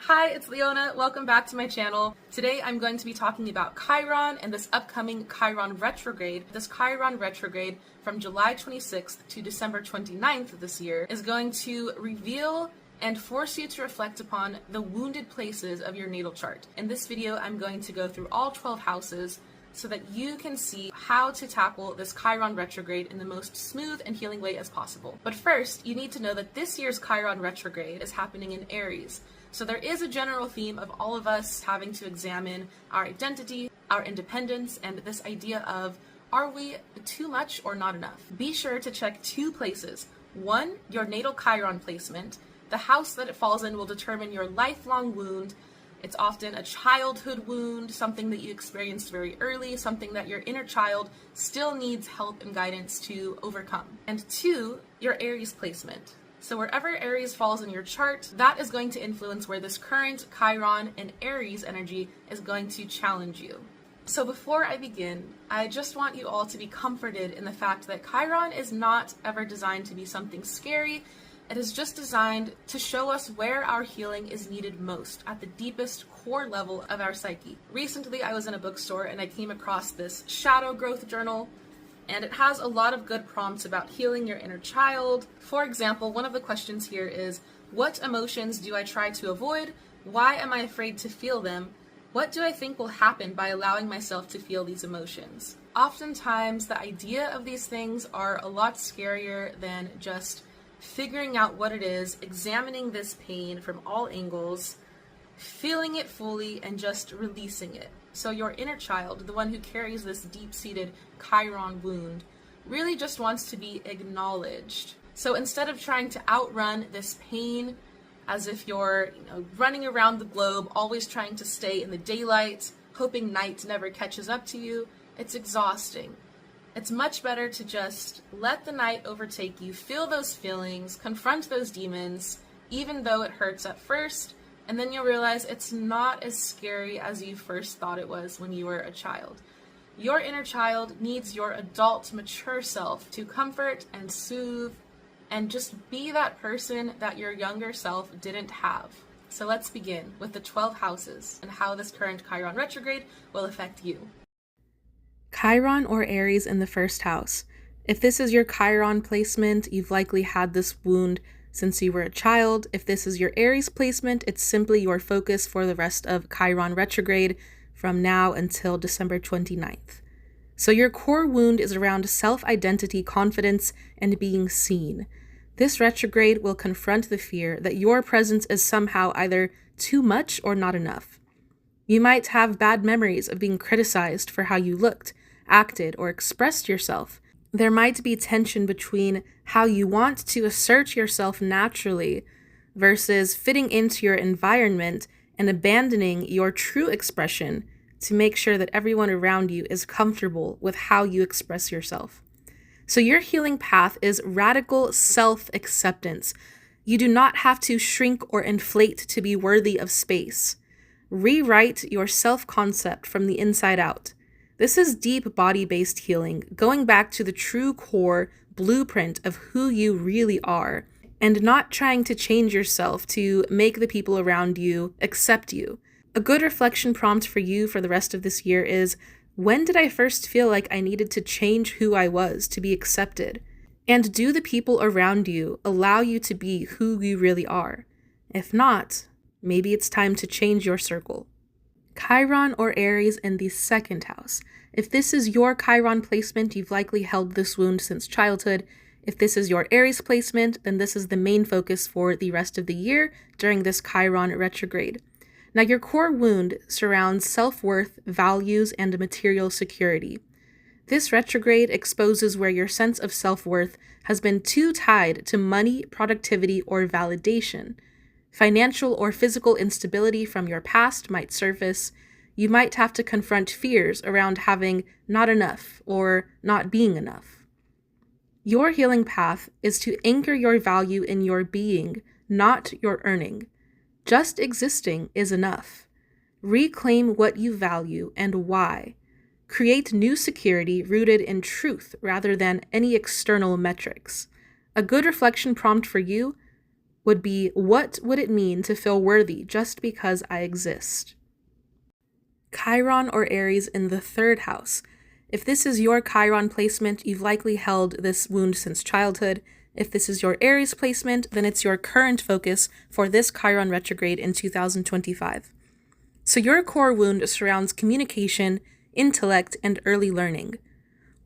Hi, it's Leona. Welcome back to my channel. Today I'm going to be talking about Chiron and this upcoming Chiron Retrograde. This Chiron Retrograde from July 26th to December 29th of this year is going to reveal and force you to reflect upon the wounded places of your natal chart. In this video, I'm going to go through all 12 houses so that you can see how to tackle this Chiron retrograde in the most smooth and healing way as possible. But first, you need to know that this year's Chiron retrograde is happening in Aries. So there is a general theme of all of us having to examine our identity, our independence, and this idea of, are we too much or not enough? Be sure to check two places. One, your natal Chiron placement. The house that it falls in will determine your lifelong wound. It's often a childhood wound, something that you experienced very early, something that your inner child still needs help and guidance to overcome. And two, your Aries placement. So wherever Aries falls in your chart, that is going to influence where this current Chiron and Aries energy is going to challenge you. So before I begin, I just want you all to be comforted in the fact that Chiron is not ever designed to be something scary. It is just designed to show us where our healing is needed most, at the deepest core level of our psyche. Recently, I was in a bookstore and I came across this shadow growth journal, and it has a lot of good prompts about healing your inner child. For example, one of the questions here is, what emotions do I try to avoid? Why am I afraid to feel them? What do I think will happen by allowing myself to feel these emotions? Oftentimes, the idea of these things are a lot scarier than just figuring out what it is, examining this pain from all angles, feeling it fully, and just releasing it. So your inner child, the one who carries this deep-seated Chiron wound, really just wants to be acknowledged. So instead of trying to outrun this pain as if you're running around the globe, always trying to stay in the daylight, hoping night never catches up to you, it's exhausting. It's much better to just let the night overtake you, feel those feelings, confront those demons, even though it hurts at first, and then you'll realize it's not as scary as you first thought it was when you were a child. Your inner child needs your adult, mature self to comfort and soothe and just be that person that your younger self didn't have. So let's begin with the 12 houses and how this current Chiron retrograde will affect you. Chiron or Aries in the first house. If this is your Chiron placement, you've likely had this wound since you were a child. If this is your Aries placement, it's simply your focus for the rest of Chiron retrograde from now until December 29th. So your core wound is around self-identity, confidence, and being seen. This retrograde will confront the fear that your presence is somehow either too much or not enough. You might have bad memories of being criticized for how you looked, acted, or expressed yourself. There might be tension between how you want to assert yourself naturally versus fitting into your environment and abandoning your true expression to make sure that everyone around you is comfortable with how you express yourself. So your healing path is radical self-acceptance. You do not have to shrink or inflate to be worthy of space. Rewrite your self-concept from the inside out. This is deep body-based healing, going back to the true core blueprint of who you really are, and not trying to change yourself to make the people around you accept you. A good reflection prompt for you for the rest of this year is, when did I first feel like I needed to change who I was to be accepted? And do the people around you allow you to be who you really are? If not, maybe it's time to change your circle. Chiron or Aries in the second house. If this is your Chiron placement, you've likely held this wound since childhood. If this is your Aries placement, then this is the main focus for the rest of the year during this Chiron retrograde. Now, your core wound surrounds self-worth, values, and material security. This retrograde exposes where your sense of self-worth has been too tied to money, productivity, or validation. Financial or physical instability from your past might surface. You might have to confront fears around having not enough or not being enough. Your healing path is to anchor your value in your being, not your earning. Just existing is enough. Reclaim what you value and why. Create new security rooted in truth rather than any external metrics. A good reflection prompt for you: would be, what would it mean to feel worthy just because I exist? Chiron or Aries in the third house. If this is your Chiron placement, you've likely held this wound since childhood. If this is your Aries placement, then it's your current focus for this Chiron retrograde in 2025. So your core wound surrounds communication, intellect, and early learning.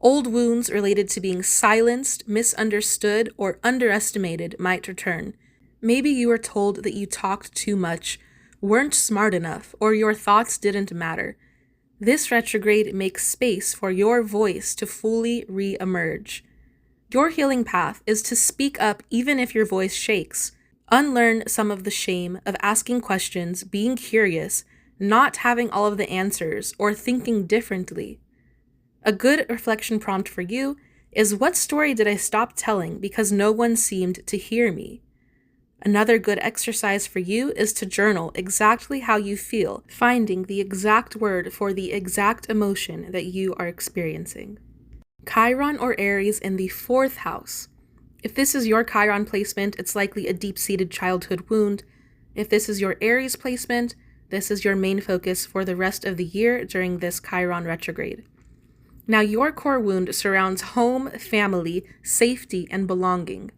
Old wounds related to being silenced, misunderstood, or underestimated might return. Maybe you were told that you talked too much, weren't smart enough, or your thoughts didn't matter. This retrograde makes space for your voice to fully re-emerge. Your healing path is to speak up even if your voice shakes. Unlearn some of the shame of asking questions, being curious, not having all of the answers, or thinking differently. A good reflection prompt for you is, what story did I stop telling because no one seemed to hear me? Another good exercise for you is to journal exactly how you feel, finding the exact word for the exact emotion that you are experiencing. Chiron or Aries in the fourth house. If this is your Chiron placement, it's likely a deep-seated childhood wound. If this is your Aries placement, this is your main focus for the rest of the year during this Chiron retrograde. Now, your core wound surrounds home, family, safety, and belonging.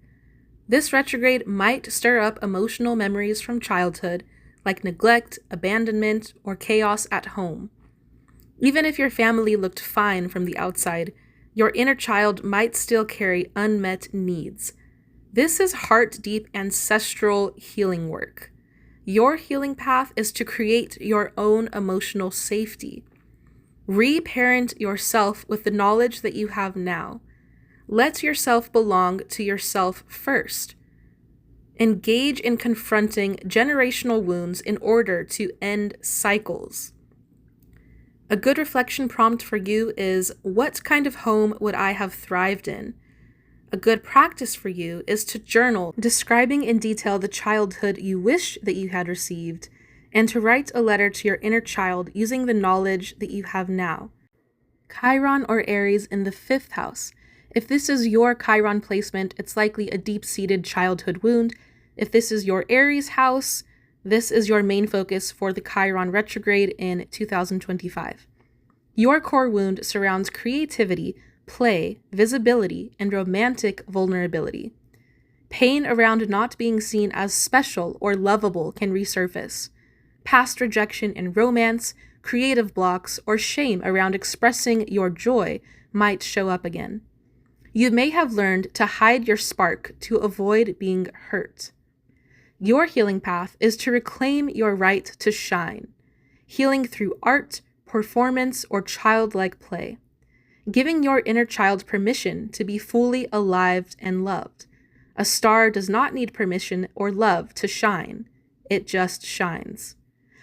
This retrograde might stir up emotional memories from childhood, like neglect, abandonment, or chaos at home. Even if your family looked fine from the outside, your inner child might still carry unmet needs. This is heart-deep ancestral healing work. Your healing path is to create your own emotional safety. Reparent yourself with the knowledge that you have now. Let yourself belong to yourself first. Engage in confronting generational wounds in order to end cycles. A good reflection prompt for you is, what kind of home would I have thrived in? A good practice for you is to journal, describing in detail the childhood you wish that you had received, and to write a letter to your inner child using the knowledge that you have now. Chiron or Aries in the fifth house. If this is your Chiron placement, it's likely a deep-seated childhood wound. If this is your Aries house, this is your main focus for the Chiron retrograde in 2025. Your core wound surrounds creativity, play, visibility, and romantic vulnerability. Pain around not being seen as special or lovable can resurface. Past rejection in romance, creative blocks, or shame around expressing your joy might show up again. You may have learned to hide your spark to avoid being hurt. Your healing path is to reclaim your right to shine, healing through art, performance, or childlike play, giving your inner child permission to be fully alive and loved. A star does not need permission or love to shine. It just shines.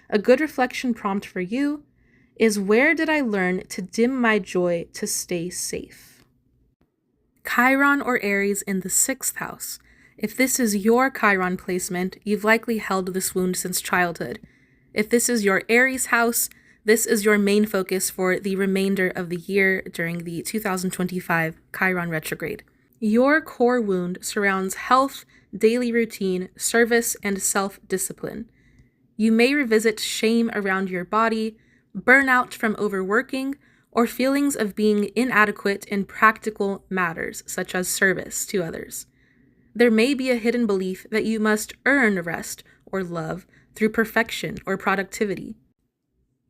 A good reflection prompt for you is, where did I learn to dim my joy to stay safe? Chiron or Aries in the sixth house. If this is your Chiron placement, you've likely held this wound since childhood. If this is your Aries house, this is your main focus for the remainder of the year during the 2025 Chiron retrograde. Your core wound surrounds health, daily routine, service, and self-discipline. You may revisit shame around your body, burnout from overworking, or feelings of being inadequate in practical matters, such as service to others. There may be a hidden belief that you must earn rest or love through perfection or productivity.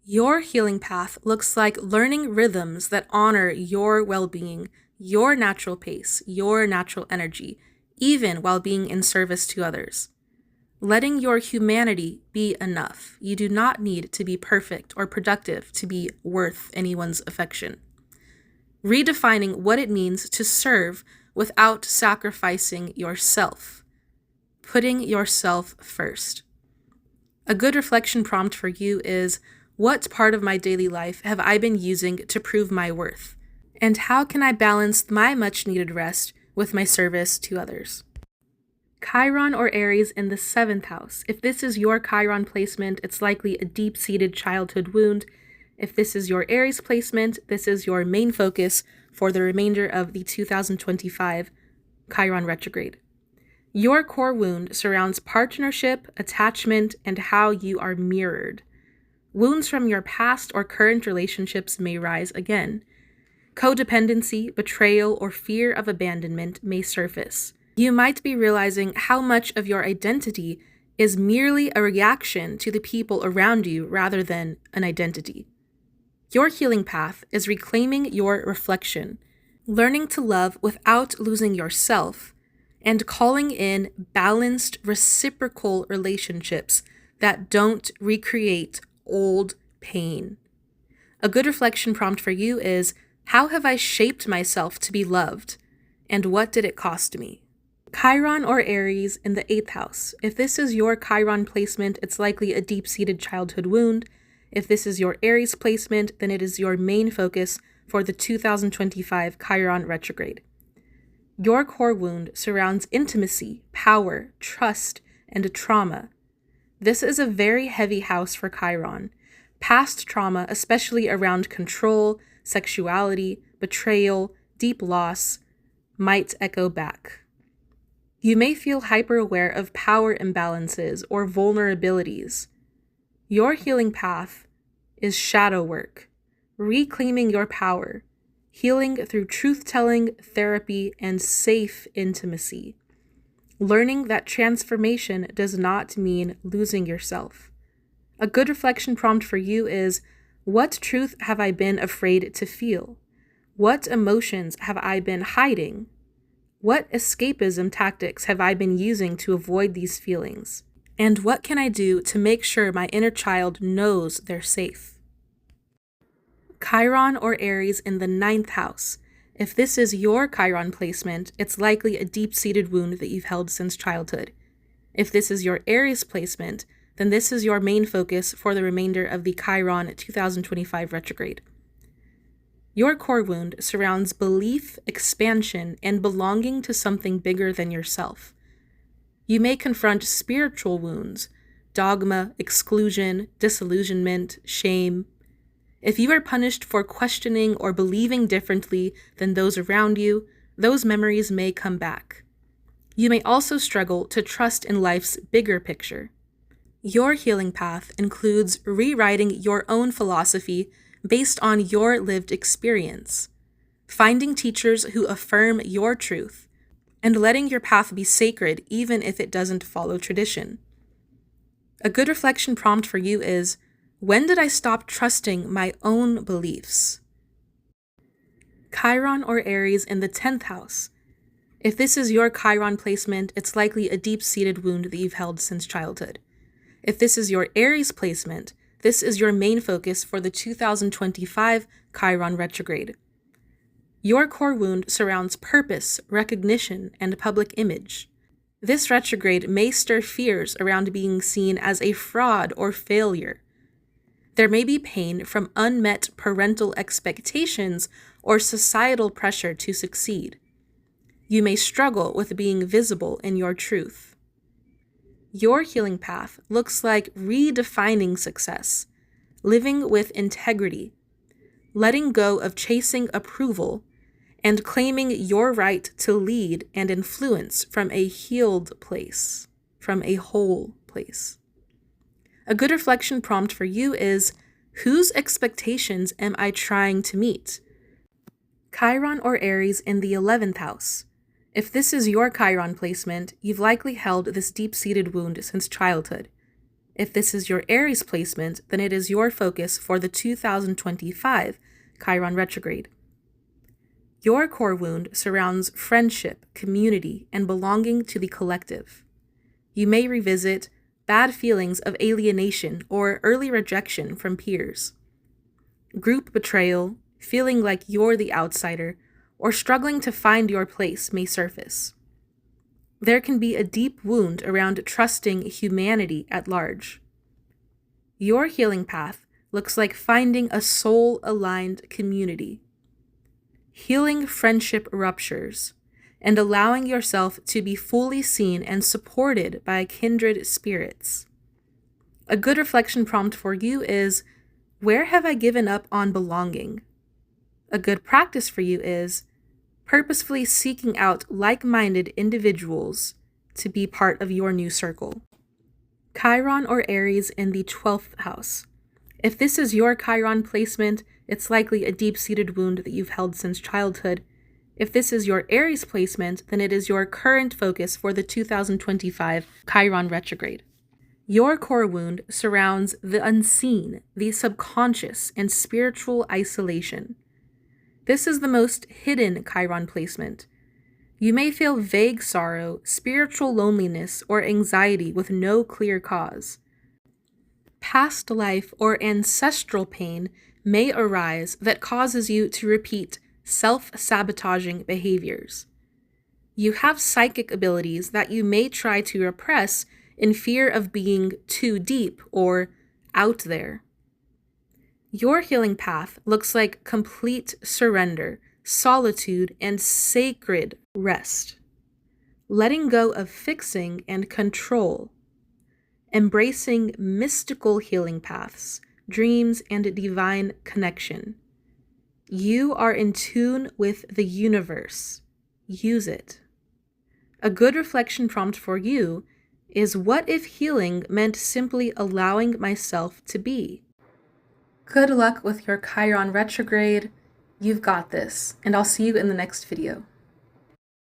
Your healing path looks like learning rhythms that honor your well-being, your natural pace, your natural energy, even while being in service to others. Letting your humanity be enough. You do not need to be perfect or productive to be worth anyone's affection. Redefining what it means to serve without sacrificing yourself. Putting yourself first. A good reflection prompt for you is, what part of my daily life have I been using to prove my worth? And how can I balance my much-needed rest with my service to others? Chiron or Aries in the seventh house. If this is your Chiron placement, it's likely a deep-seated childhood wound. If this is your Aries placement, this is your main focus for the remainder of the 2025 Chiron retrograde. Your core wound surrounds partnership, attachment, and how you are mirrored. Wounds from your past or current relationships may rise again. Codependency, betrayal, or fear of abandonment may surface. You might be realizing how much of your identity is merely a reaction to the people around you rather than an identity. Your healing path is reclaiming your reflection, learning to love without losing yourself, and calling in balanced, reciprocal relationships that don't recreate old pain. A good reflection prompt for you is, how have I shaped myself to be loved, and what did it cost me? Chiron or Aries in the 8th house. If this is your Chiron placement, it's likely a deep-seated childhood wound. If this is your Aries placement, then it is your main focus for the 2025 Chiron Retrograde. Your core wound surrounds intimacy, power, trust, and trauma. This is a very heavy house for Chiron. Past trauma, especially around control, sexuality, betrayal, deep loss, might echo back. You may feel hyper-aware of power imbalances or vulnerabilities. Your healing path is shadow work, reclaiming your power, healing through truth-telling, therapy, and safe intimacy. Learning that transformation does not mean losing yourself. A good reflection prompt for you is, what truth have I been afraid to feel? What emotions have I been hiding? What escapism tactics have I been using to avoid these feelings? And what can I do to make sure my inner child knows they're safe? Chiron or Aries in the 9th house. If this is your Chiron placement, it's likely a deep-seated wound that you've held since childhood. If this is your Aries placement, then this is your main focus for the remainder of the Chiron 2025 retrograde. Your core wound surrounds belief, expansion, and belonging to something bigger than yourself. You may confront spiritual wounds, dogma, exclusion, disillusionment, shame. If you are punished for questioning or believing differently than those around you, those memories may come back. You may also struggle to trust in life's bigger picture. Your healing path includes rewriting your own philosophy based on your lived experience, finding teachers who affirm your truth, and letting your path be sacred even if it doesn't follow tradition. A good reflection prompt for you is, when did I stop trusting my own beliefs? Chiron or Aries in the 10th house. If this is your Chiron placement, it's likely a deep-seated wound that you've held since childhood. If this is your Aries placement, this is your main focus for the 2025 Chiron retrograde. Your core wound surrounds purpose, recognition, and public image. This retrograde may stir fears around being seen as a fraud or failure. There may be pain from unmet parental expectations or societal pressure to succeed. You may struggle with being visible in your truth. Your healing path looks like redefining success, living with integrity, letting go of chasing approval, and claiming your right to lead and influence from a healed place, from a whole place. A good reflection prompt for you is, whose expectations am I trying to meet? Chiron or Aries in the 11th house. If this is your Chiron placement, you've likely held this deep-seated wound since childhood. If this is your Aries placement, then it is your focus for the 2025 Chiron retrograde. Your core wound surrounds friendship, community, and belonging to the collective. You may revisit bad feelings of alienation or early rejection from peers. Group betrayal, feeling like you're the outsider, or struggling to find your place may surface. There can be a deep wound around trusting humanity at large. Your healing path looks like finding a soul-aligned community, healing friendship ruptures, and allowing yourself to be fully seen and supported by kindred spirits. A good reflection prompt for you is, where have I given up on belonging? A good practice for you is, purposefully seeking out like-minded individuals to be part of your new circle. Chiron or Aries in the 12th house. If this is your Chiron placement, it's likely a deep-seated wound that you've held since childhood. If this is your Aries placement, then it is your current focus for the 2025 Chiron retrograde. Your core wound surrounds the unseen, the subconscious, and spiritual isolation. This is the most hidden Chiron placement. You may feel vague sorrow, spiritual loneliness, or anxiety with no clear cause. Past life or ancestral pain may arise that causes you to repeat self-sabotaging behaviors. You have psychic abilities that you may try to repress in fear of being too deep or out there. Your healing path looks like complete surrender, solitude, and sacred rest. Letting go of fixing and control. Embracing mystical healing paths, dreams, and divine connection. You are in tune with the universe. Use it. A good reflection prompt for you is, what if healing meant simply allowing myself to be? Good luck with your Chiron retrograde. You've got this, and I'll see you in the next video.